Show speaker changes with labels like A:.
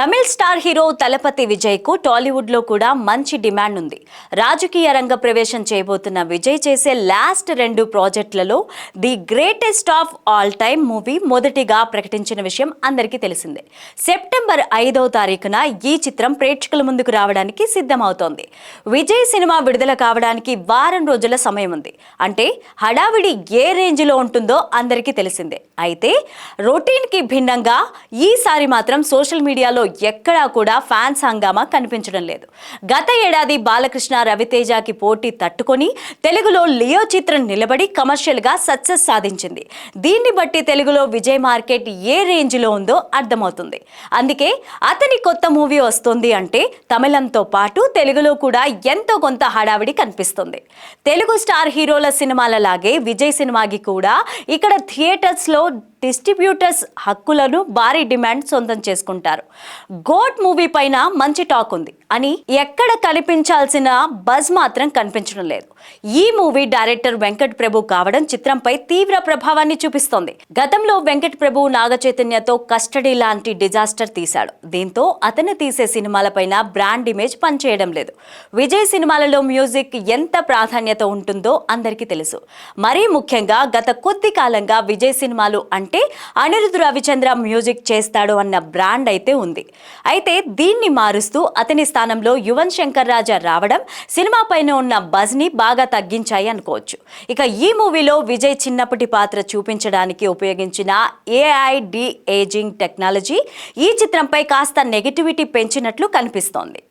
A: తమిళ star hero Thalapathy Vijay కు టాలీవుడ్ లో కూడా మంచి డిమాండ్ ఉంది. రాజకీయ రంగ ప్రవేశం చేయబోతున్న విజయ్ చేసే లాస్ట్ 2 ప్రాజెక్టులలో the greatest of all time movie మొదటిగా ప్రకటించిన విషయం అందరికీ తెలిసిందే. సెప్టెంబర్ 5వ తారీఖున ఈ చిత్రం ప్రేక్షకుల ముందుకు రావడానికి సిద్ధమవుతోంది. విజయ్ సినిమా విడుదల కావడానికి వారం రోజుల సమయం ఉంది. అంటే హడావిడి ఏ రేంజ్ లో ఉంటుందో అందరికీ తెలిసిందే. అయితే రొటీన్ కి భిన్నంగా ఈసారి మాత్రం సోషల్ మీడియాలో ఎక్కడా కూడా ఫ్యాన్స్ హంగామా కనిపించడం లేదు. గత ఏడాది బాలకృష్ణ రవితేజకి పోటీ తట్టుకొని తెలుగులో లియో చిత్రం నిలబడి కమర్షియల్ గా సక్సెస్ సాధించింది. దీన్ని బట్టి తెలుగులో విజయ్ మార్కెట్ ఏ రేంజ్ లో ఉందో అర్థమవుతుంది. అందుకే అతని కొత్త మూవీ వస్తుంది అంటే తమిళంతో పాటు తెలుగులో కూడా ఎంతో కొంత హడావిడి కనిపిస్తుంది. తెలుగు స్టార్ హీరోల సినిమాల లాగే విజయ్ సినిమాకి కూడా ఇక్కడ థియేటర్స్ లో డిస్ట్రిబ్యూటర్స్ హక్కులను భారీ డిమాండ్ సొంతం చేసుకుంటారు. గోట్ మూవీ పైన మంచి టాక్ ఉంది అని ఎక్కడ కనిపించాల్సిన బజ్ మాత్రం కనిపించడం లేదు. ఈ మూవీ డైరెక్టర్ వెంకట్ ప్రభు కావడం చిత్రంపై తీవ్ర ప్రభావాన్ని చూపిస్తోంది. గతంలో వెంకట్ ప్రభు నాగ చైతన్యతో కస్టడీ లాంటి డిజాస్టర్ తీశాడు. దీంతో అతను తీసే సినిమాలపైన బ్రాండ్ ఇమేజ్ పనిచేయడం లేదు. విజయ్ సినిమాలలో మ్యూజిక్ ఎంత ప్రాధాన్యత ఉంటుందో అందరికీ తెలుసు. మరీ ముఖ్యంగా గత కొద్ది కాలంగా విజయ్ సినిమాలు అంటే అనిరుద్ రవిచంద్ర మ్యూజిక్ చేస్తాడు అన్న బ్రాండ్ అయితే ఉంది. అయితే దీన్ని మారుస్తూ అతని స్థానంలో యువన్ శంకర్ రాజా రావడం సినిమా పైన ఉన్న బజ్ ని బాగా తగ్గించాయి అనుకోవచ్చు. ఇక ఈ మూవీలో విజయ్ చిన్నప్పటి పాత్ర చూపించడానికి ఉపయోగించిన AI డి ఏజింగ్ టెక్నాలజీ ఈ చిత్రంపై కాస్త నెగటివిటీ పెంచినట్లు కనిపిస్తోంది.